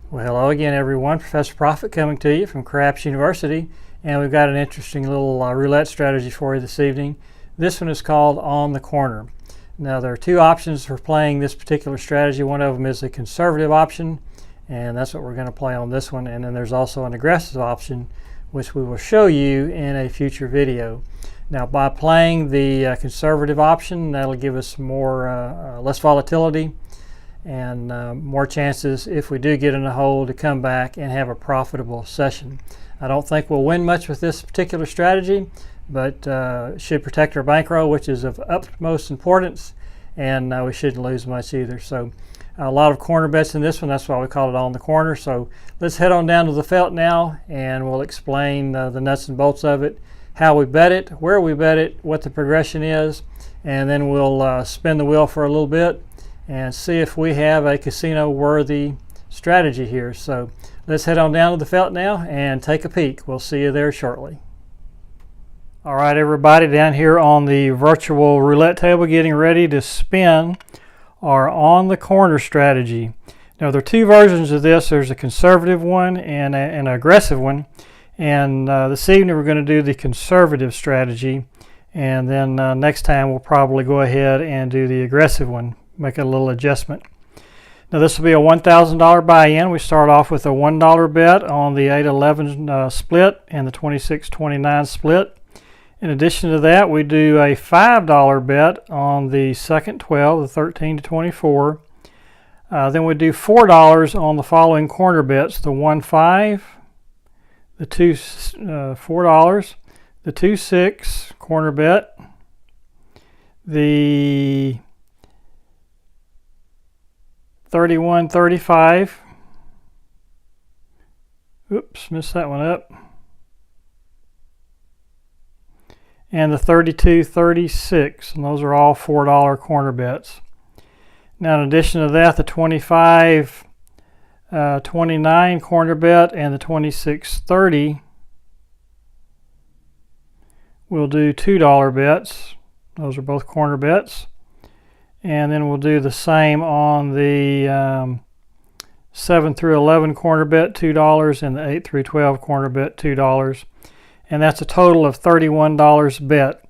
Well, hello again, everyone. Professor Profit coming to you from Craps University, and we've got an interesting little roulette strategy for you this evening. This one is called On the Corner. Now, there are two options for playing this particular strategy. One of them is a conservative option, and that's what we're going to play on this one. And then there's also an aggressive option, which we will show you in a future video. Now, by playing the conservative option, that'll give us less volatility and more chances, if we do get in a hole, to come back and have a profitable session. I don't think we'll win much with this particular strategy, but it should protect our bankroll, which is of utmost importance, and we shouldn't lose much either. So a lot of corner bets in this one. That's why we call it On the Corner. So let's head on down to the felt now, and we'll explain the nuts and bolts of it, how we bet it, where we bet it, what the progression is, and then we'll spin the wheel for a little bit and see if we have a casino-worthy strategy here. So let's head on down to the felt now and take a peek. We'll see you there shortly. All right, everybody, down here on the virtual roulette table, getting ready to spin our On the Corner strategy. Now, there are two versions of this. There's a conservative one and an aggressive one. And this evening we're going to do the conservative strategy. And then next time we'll probably go ahead and do the aggressive one. Make a little adjustment. Now, this will be a $1,000 buy-in. We start off with a $1 bet on the 8-11 split and the 26-29 split. In addition to that, we do a $5 bet on the second 12, the 13-24. Then we do $4 on the following corner bets: the 1-5, the $4, the 2-6 corner bet, the 31-35. Oops, missed that one up. And the 32-36, and those are all $4 corner bets. Now, in addition to that, the 25-29 corner bet and the 26-30 we'll do $2 bets. Those are both corner bets. And then we'll do the same on the 7-11 corner bet, $2, and the 8-12 corner bet, $2. And that's a total of $31 bet.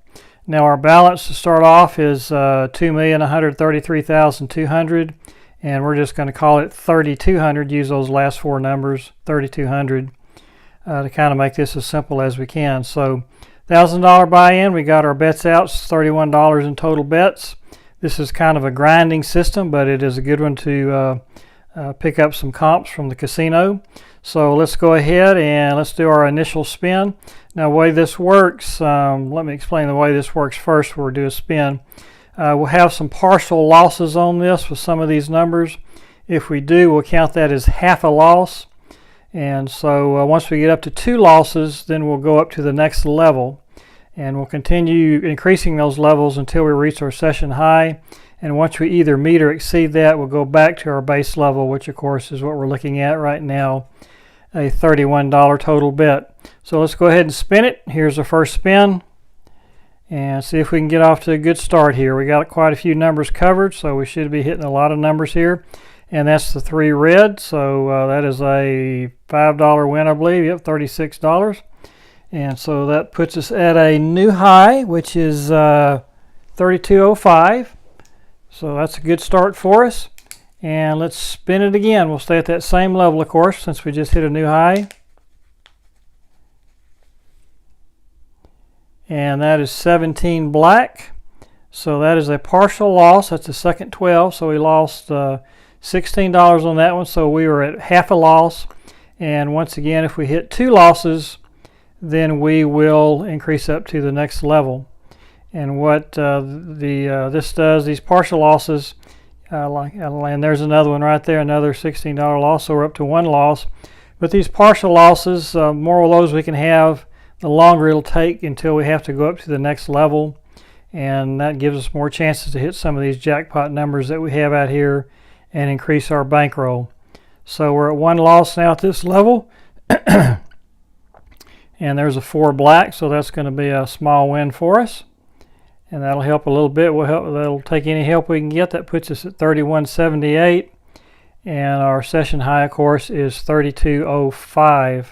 Now, our balance to start off is $2,133,200, and we're just going to call it 3,200. Use those last four numbers, 3,200, to kind of make this as simple as we can. So, $1,000 buy-in. We got our bets out. It's $31 in total bets. This is kind of a grinding system, but it is a good one to pick up some comps from the casino. So let's go ahead and let's do our initial spin. Now, the way this works, let me explain the way this works first before we do a spin. We'll have some partial losses on this with some of these numbers. If we do, we'll count that as half a loss. And so once we get up to 2 losses, then we'll go up to the next level. And we'll continue increasing those levels until we reach our session high. And once we either meet or exceed that, we'll go back to our base level, which of course is what we're looking at right now, a $31 total bet. So let's go ahead and spin it. Here's the first spin. And see if we can get off to a good start here. We got quite a few numbers covered, so we should be hitting a lot of numbers here. And that's the 3 red, so that is a $5 win, I believe. Yep, $36. And so that puts us at a new high, which is 32.05. So that's a good start for us. And let's spin it again. We'll stay at that same level, of course, since we just hit a new high. And that is 17 black. So that is a partial loss. That's the second 12. So we lost $16 on that one. So we were at half a loss. And once again, if we hit 2 losses, then we will increase up to the next level. And what this does, these partial losses, and there's another one right there, another $16 loss, so we're up to 1 loss. But these partial losses, more of those we can have, the longer it'll take until we have to go up to the next level. And that gives us more chances to hit some of these jackpot numbers that we have out here and increase our bankroll. So we're at 1 loss now at this level. And there's a 4 black, so that's going to be a small win for us. And that'll help a little bit. That'll take any help we can get. That puts us at 31.78. and our session high, of course, is 32.05.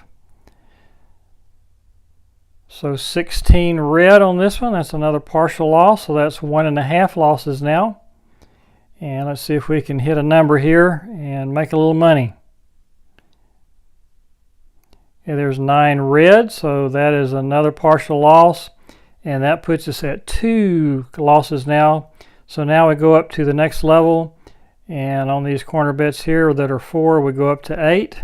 So 16 red on this one. That's another partial loss, so that's 1.5 losses now. And let's see if we can hit a number here and make a little money. Okay, there's 9 red, so that is another partial loss, and that puts us at 2 losses now. So now we go up to the next level, and on these corner bets here that are 4, we go up to 8.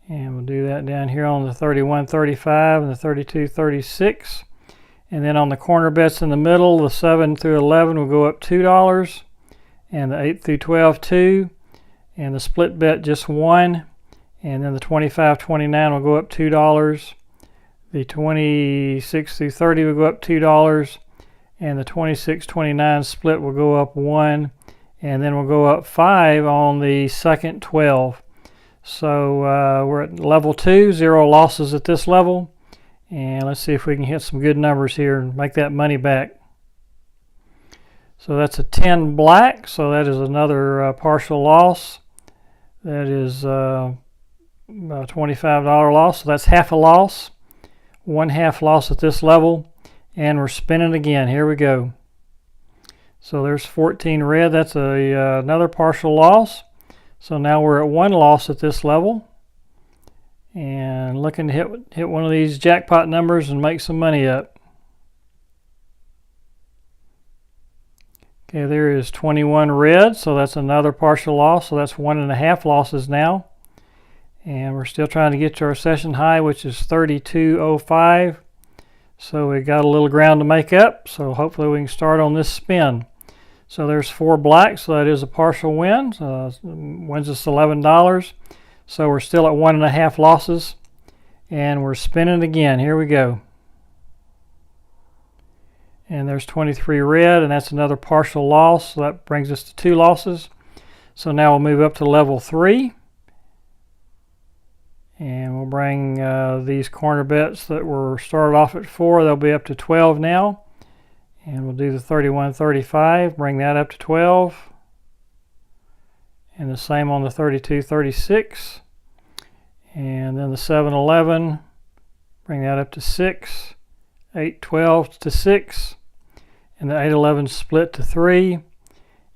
And we'll do that down here on the 31.35 and the 32.36. And then on the corner bets in the middle, the 7 through 11 will go up $2, and the 8 through 12 $2, and the split bet just 1. And then the 25.29 will go up $2. The 26 through 30 will go up $2, and the 26.29 split will go up 1, and then we'll go up 5 on the second 12. So we're at level 2, 0 losses at this level, and let's see if we can hit some good numbers here and make that money back. So that's a 10 black, so that is another partial loss. That is a $25 loss, so that's half a loss. 1/2 loss at this level, and we're spinning again. Here we go. So there's 14 red. That's another partial loss. So now we're at 1 loss at this level, and looking to hit one of these jackpot numbers and make some money up. Okay, there is 21 red, so that's another partial loss. So that's 1.5 losses now, and we're still trying to get to our session high, which is 32.05. So we got a little ground to make up, so hopefully we can start on this spin. So there's 4 black, so that is a partial win. Wins us $11. So we're still at 1.5 losses, and we're spinning again. Here we go. And there's 23 red, and that's another partial loss. So that brings us to 2 losses. So now we'll move up to level 3. And we'll bring these corner bets that were started off at 4, they'll be up to 12 now. And we'll do the 31.35, bring that up to 12. And the same on the 32.36. And then the 7.11, bring that up to 6. 8.12 to 6. And the 8.11 split to 3.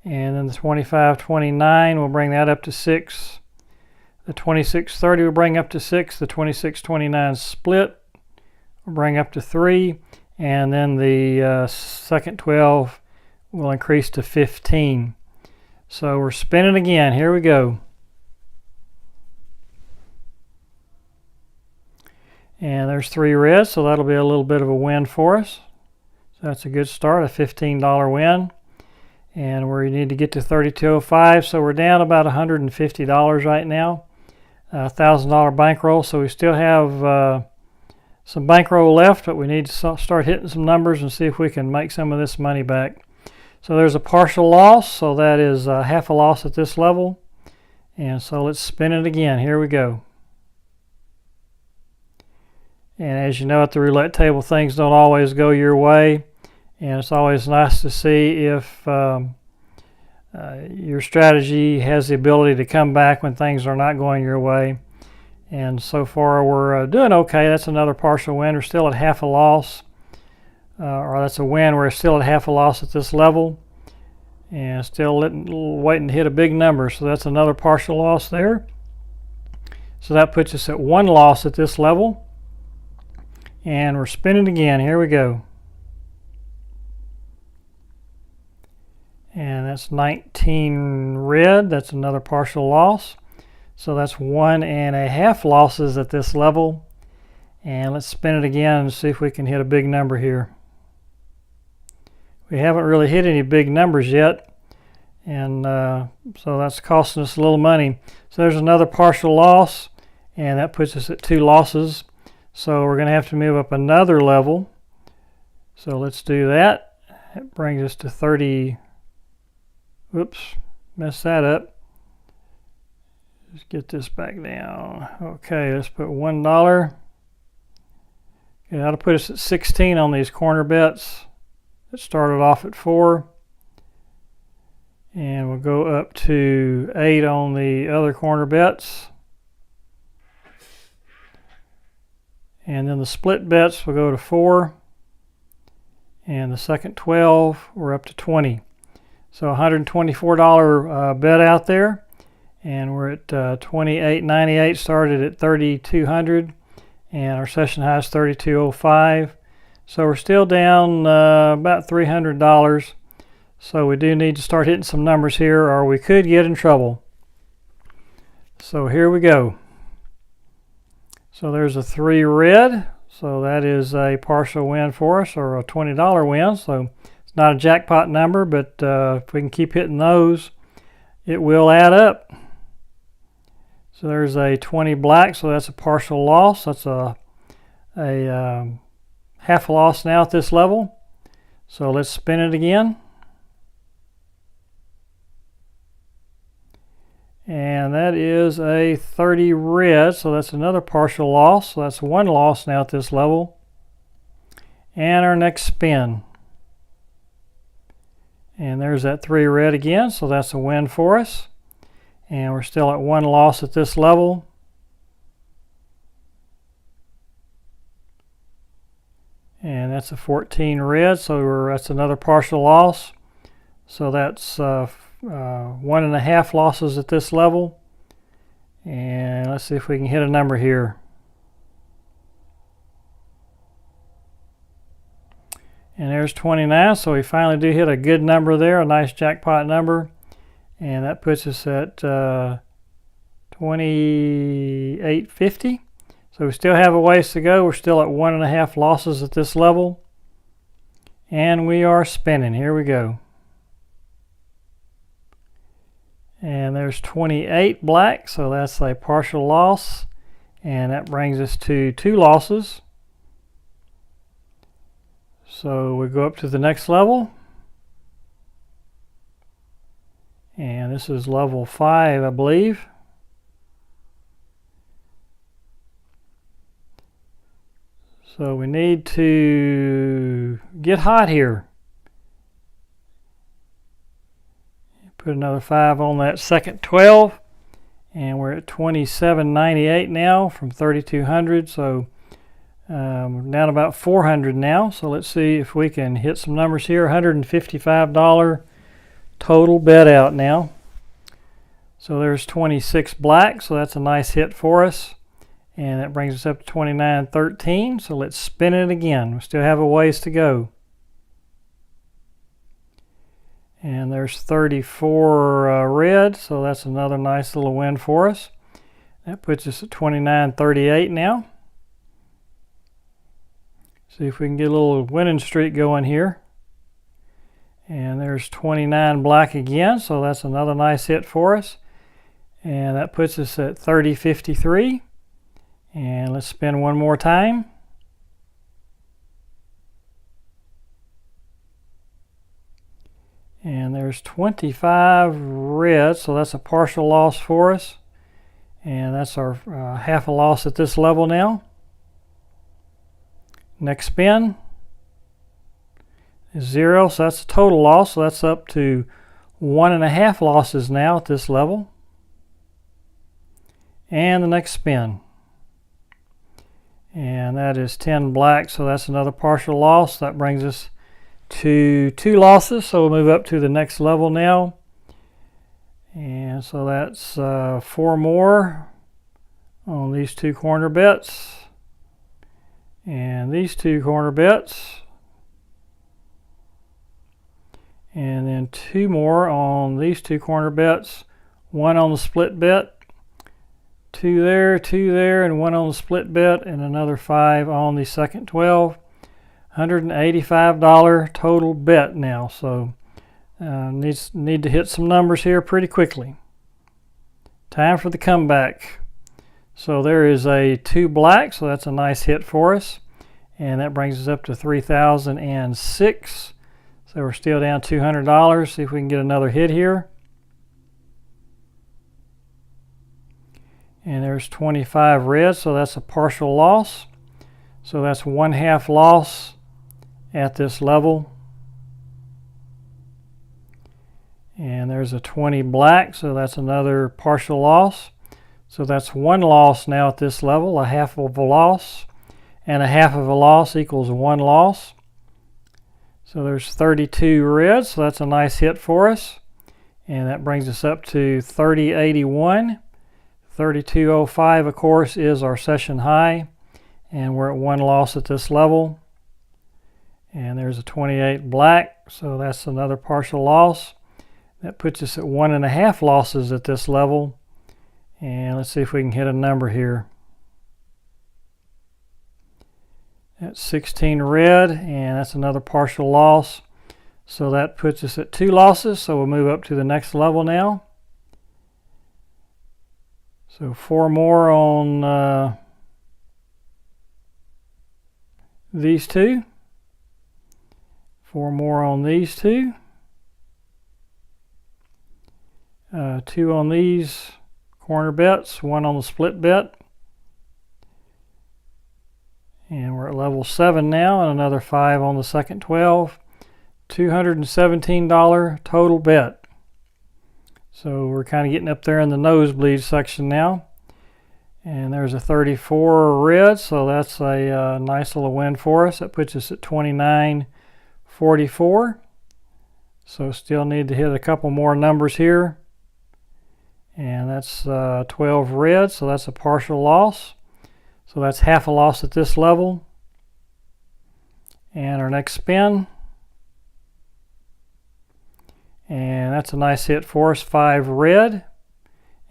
And then the 25.29, we'll bring that up to 6. The 26.30 will bring up to 6. The 26.29 split will bring up to 3. And then the second 12 will increase to 15. So we're spinning again. Here we go. And there's 3 reds, so that'll be a little bit of a win for us. So that's a good start, a $15 win. And we need to get to 32.05, so we're down about $150 right now. $1,000 bankroll, so we still have some bankroll left, but we need to start hitting some numbers and see if we can make some of this money back. So there's a partial loss, so that is half a loss at this level. And so let's spin it again. Here we go. And as you know, at the roulette table, things don't always go your way, and it's always nice to see if your strategy has the ability to come back when things are not going your way. And so far we're doing okay. That's another partial win. We're still at half a loss, or that's a win. We're still at half a loss at this level, and still waiting to hit a big number. So that's another partial loss there. So that puts us at 1 loss at this level, and we're spinning again. Here we go. And that's 19 red. That's another partial loss. So that's 1.5 losses at this level. And let's spin it again and see if we can hit a big number here. We haven't really hit any big numbers yet, and so that's costing us a little money. So there's another partial loss, and that puts us at 2 losses. So we're going to have to move up another level. So let's do that. It brings us to 30. Oops, messed that up. Let's get this back down. Okay, let's put $1. Okay, that'll put us at 16 on these corner bets. It started off at 4. And we'll go up to 8 on the other corner bets. And then the split bets will go to 4. And the second 12, we're up to 20. So $124 bet out there. And we're at $28.98, started at $3,200. And our session high is $32.05. So we're still down about $300. So we do need to start hitting some numbers here, or we could get in trouble. So here we go. So there's a 3 red. So that is a partial win for us, or a $20 win. So it's not a jackpot number, but if we can keep hitting those, it will add up. So there's a 20 black. So that's a partial loss. That's a half a loss now at this level. So let's spin it again. And that is a 30 red, so that's another partial loss. So that's 1 loss now at this level. And our next spin. And there's that 3 red again, so that's a win for us. And we're still at 1 loss at this level. And that's a 14 red, so that's another partial loss. So that's 1.5 losses at this level. And let's see if we can hit a number here. And there's 29, so we finally do hit a good number there, a nice jackpot number. And that puts us at $28.50. So we still have a ways to go. We're still at 1.5 losses at this level. And we are spinning. Here we go. And there's 28 black, so that's a partial loss. And that brings us to 2 losses. So we go up to the next level. And this is level 5, I believe. So we need to get hot here. Put another 5 on that second 12. And we're at $27.98 now from $3,200. So we're down about $400 now. So let's see if we can hit some numbers here. $155 total bet out now. So there's 26 black. So that's a nice hit for us. And that brings us up to $29.13. So let's spin it again. We still have a ways to go. And there's 34 red. So that's another nice little win for us. That puts us at $29.38 now. See if we can get a little winning streak going here. And there's 29 black again. So that's another nice hit for us. And that puts us at $30.53. And let's spin one more time. And there's 25 red, so that's a partial loss for us. And that's our half a loss at this level now. Next spin is 0, so that's a total loss. So that's up to 1.5 losses now at this level. And the next spin. And that is 10 black, so that's another partial loss. That brings us to 2 losses, so we'll move up to the next level now. And so that's 4 more on these 2 corner bets. And these 2 corner bets. And then 2 more on these 2 corner bets. 1 on the split bet. 2 there, and 1 on the split bet, and another 5 on the second 12. $185 total bet now. So need to hit some numbers here pretty quickly. Time for the comeback. So there is a 2 black, so that's a nice hit for us. And that brings us up to $3,006. So we're still down $200. See if we can get another hit here. And there's 25 red, so that's a partial loss. So that's 1/2 loss at this level. And there's a 20 black, so that's another partial loss. So that's one loss now at this level, a half of a loss. And a half of a loss equals one loss. So there's 32 red, so that's a nice hit for us. And that brings us up to 30.81. 32.05, of course, is our session high. And we're at one loss at this level. And there's a 28 black, so that's another partial loss. That puts us at 1.5 losses at this level. And let's see if we can hit a number here. That's 16 red, and that's another partial loss. So that puts us at 2 losses, so we'll move up to the next level now. So 4 more on these two. 4 more on these two. 2 on these corner bets, 1 on the split bet. And we're at level 7 now, and another 5 on the second 12. $217 total bet. So we're kind of getting up there in the nosebleed section now. And there's a 34 red, so that's a nice little win for us. That puts us at 29.44. So still need to hit a couple more numbers here. And that's 12 red, so that's a partial loss. So that's half a loss at this level. And our next spin. And that's a nice hit for us, 5 red.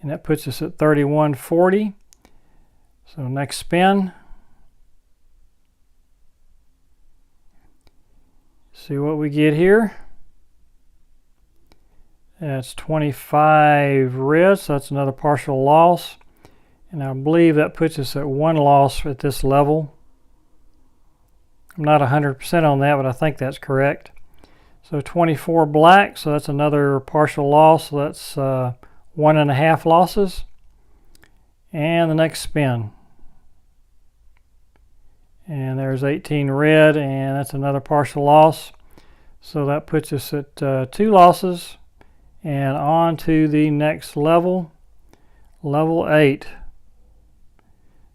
And that puts us at 31.40. So next spin. See what we get here. That's 25 red, so that's another partial loss. And I believe that puts us at 1 loss at this level. I'm not 100% on that, but I think that's correct. So 24 black, so that's another partial loss. So that's 1.5 losses. And the next spin. And there's 18 red, and that's another partial loss. So that puts us at 2 losses. And on to the next level, level 8.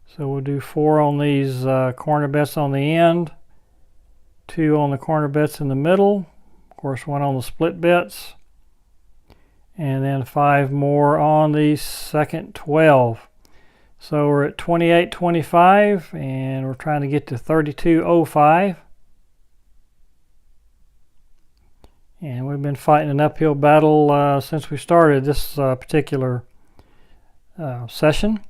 So we'll do 4 on these corner bets on the end, 2 on the corner bets in the middle, of course 1 on the split bets, and then 5 more on the second 12. So we're at 28.25, and we're trying to get to 32.05. And we've been fighting an uphill battle since we started this particular session.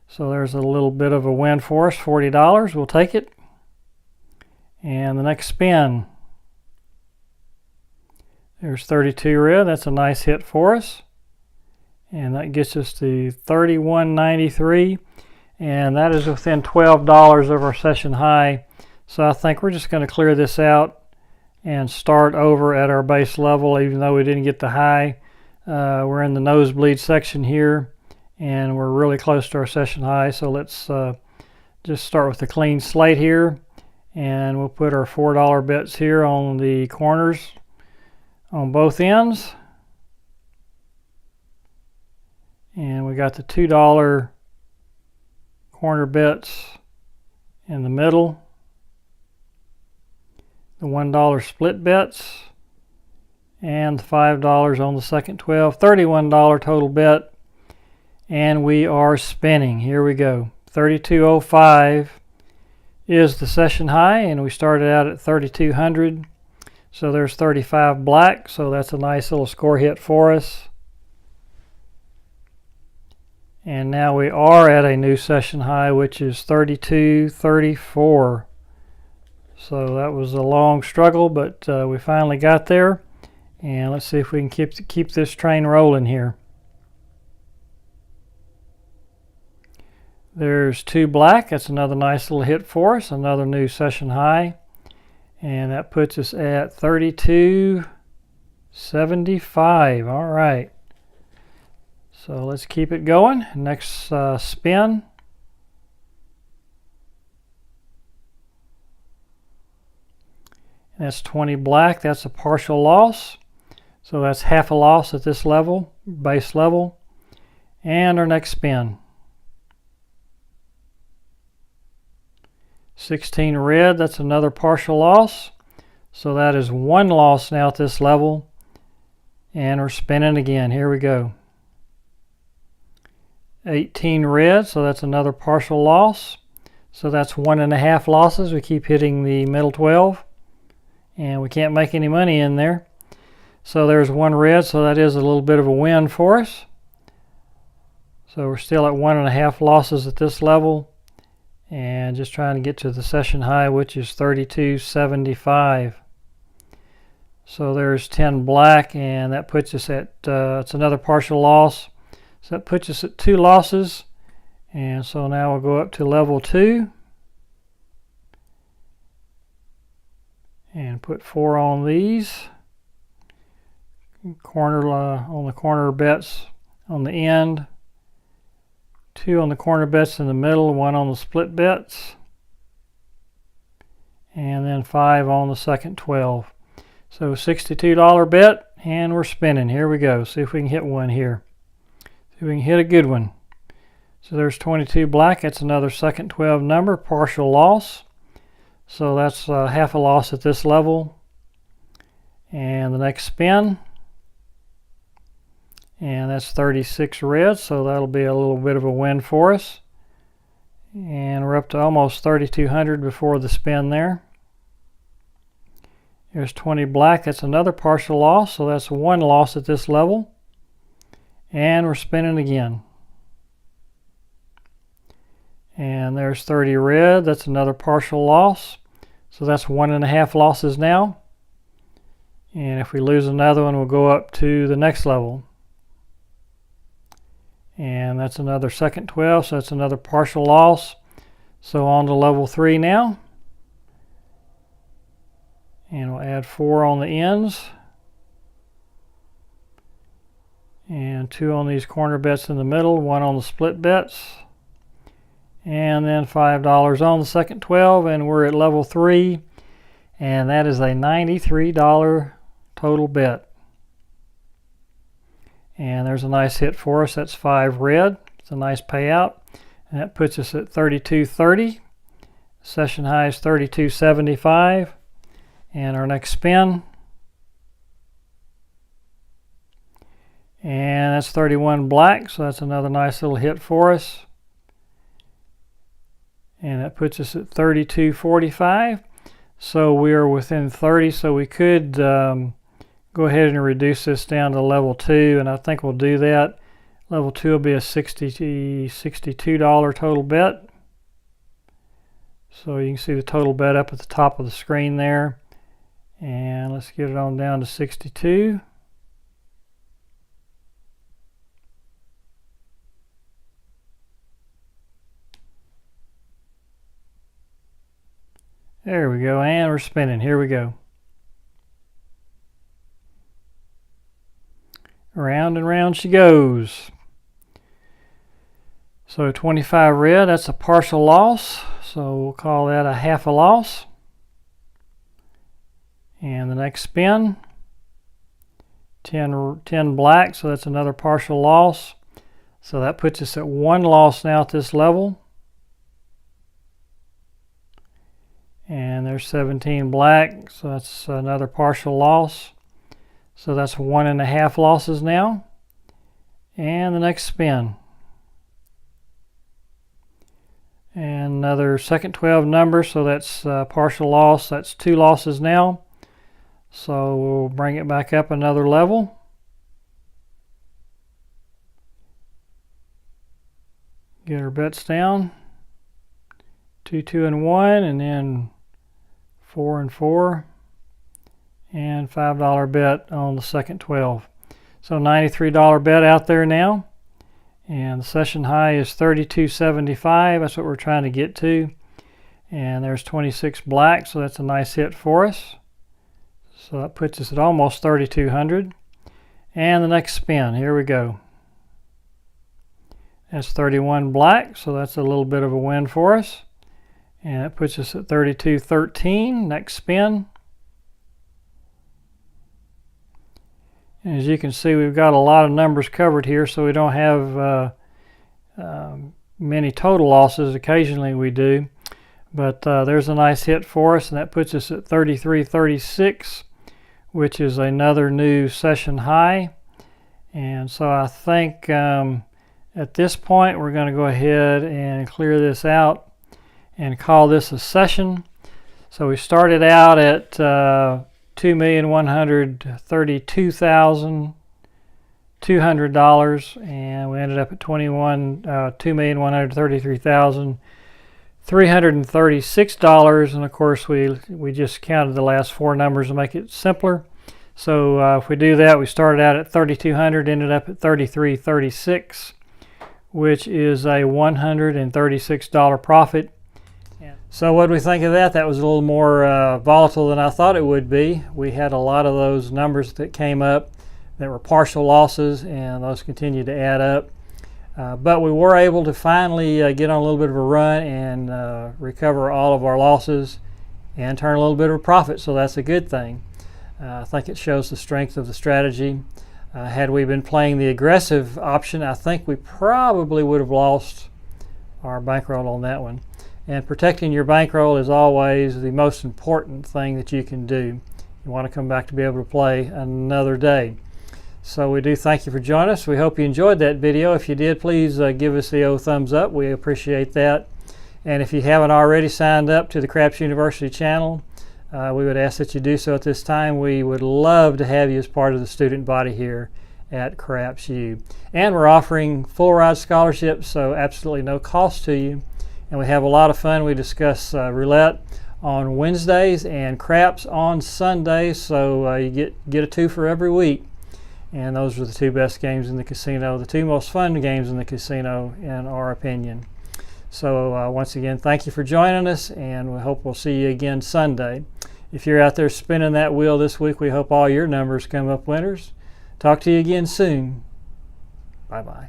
So there's a little bit of a win for us, $40. We'll take it. And the next spin. There's 32 red. That's a nice hit for us. And that gets us to 31.93. And that is within $12 of our session high. So I think we're just going to clear this out and start over at our base level, even though we didn't get the high. We're in the nosebleed section here, and we're really close to our session high. So let's just start with a clean slate here, and we'll put our $4 bets here on the corners on both ends. And we got the $2 corner bets in the middle. The $1 split bets, and the $5 on the second 12, $31 total bet, and we are spinning. Here we go. 32.05 is the session high, and we started out at 3,200. So there's 35 black, so that's a nice little score hit for us. And now we are at a new session high, which is 32.34. So that was a long struggle, but we finally got there. And let's see if we can keep this train rolling here. There's 2 black. That's another nice little hit for us. Another new session high. And that puts us at 32.75. All right. So let's keep it going. Next spin. That's 20 black. That's a partial loss. So that's half a loss at this level, base level. And our next spin. 16 red, that's another partial loss. So that is one loss now at this level. And we're spinning again. Here we go. 18 red, so that's another partial loss. So that's 1.5 losses. We keep hitting the middle 12. And we can't make any money in there. So there's one red, so that is a little bit of a win for us. So we're still at 1.5 losses at this level. And just trying to get to the session high, which is 32.75. So there's 10 black, and that puts us at, it's another partial loss. So that puts us at 2 losses. And so now we'll go up to level 2. And put 4 on these. Corner on the corner bets on the end. 2 on the corner bets in the middle, 1 on the split bets, and then 5 on the second 12. So $62 bet, and we're spinning. Here we go. See if we can hit one here. See if we can hit a good one. So there's 22 black. That's another second 12 number, partial loss. So that's half a loss at this level. And the next spin. And that's 36 red, so that'll be a little bit of a win for us. And we're up to almost 3,200 before the spin there. There's 20 black, that's another partial loss, so that's one loss at this level. And we're spinning again. And there's 30 red, that's another partial loss. So that's 1.5 losses now. And if we lose another one, we'll go up to the next level. And that's another second 12, so that's another partial loss. So on to level 3 now. And we'll add 4 on the ends. And 2 on these corner bets in the middle, 1 on the split bets. And then $5 on the second 12, and we're at level 3. And that is a $93 total bet. And there's a nice hit for us. That's 5 red. It's a nice payout. And that puts us at 32.30. Session high is 32.75. And our next spin. And that's 31 black. So that's another nice little hit for us. And that puts us at 32.45. So we are within 30. So we could go ahead and reduce this down to level 2, and I think we'll do that. Level 2 will be a $62 total bet. So you can see the total bet up at the top of the screen there. And let's get it on down to 62. There we go, and we're spinning. Here we go. Round and round she goes. So 25 red, that's a partial loss. So we'll call that a half a loss. And the next spin. 10 black, so that's another partial loss. So that puts us at 1 loss now at this level. And there's 17 black, so that's another partial loss. So that's 1.5 losses now. And the next spin. And another second 12 number, so that's partial loss. That's 2 losses now. So we'll bring it back up another level. Get our bets down. 2, 2, and 1, and then 4 and 4. And $5 bet on the second 12. So $93 bet out there now. And the session high is 32.75. That's what we're trying to get to. And there's 26 black, so that's a nice hit for us. So that puts us at almost 3,200. And the next spin, here we go. That's 31 black, so that's a little bit of a win for us. And that puts us at 32.13. Next spin. And as you can see, we've got a lot of numbers covered here, so we don't have many total losses. Occasionally we do, but there's a nice hit for us, and that puts us at 33.36, which is another new session high. And so I think at this point we're going to go ahead and clear this out and call this a session. So we started out at $2,132,200, and we ended up at $2,133,336, and of course we just counted the last four numbers to make it simpler. So if we do that, we started out at $3,200, ended up at $33.36, which is a $136 profit. So what do we think of that? That was a little more volatile than I thought it would be. We had a lot of those numbers that came up that were partial losses, and those continued to add up. But we were able to finally get on a little bit of a run and recover all of our losses and turn a little bit of a profit, so that's a good thing. I think it shows the strength of the strategy. Had we been playing the aggressive option, I think we probably would have lost our bankroll on that one. And protecting your bankroll is always the most important thing that you can do. You want to come back to be able to play another day. So we do thank you for joining us. We hope you enjoyed that video. If you did, please give us the old thumbs up. We appreciate that. And if you haven't already signed up to the Craps University channel, we would ask that you do so at this time. We would love to have you as part of the student body here at Craps U. And we're offering full ride scholarships, so absolutely no cost to you. And we have a lot of fun. We discuss roulette on Wednesdays and craps on Sundays, so you get a two for every week. And those are the two best games in the casino, the two most fun games in the casino, in our opinion. So once again, thank you for joining us, and we hope we'll see you again Sunday. If you're out there spinning that wheel this week, we hope all your numbers come up winners. Talk to you again soon. Bye-bye.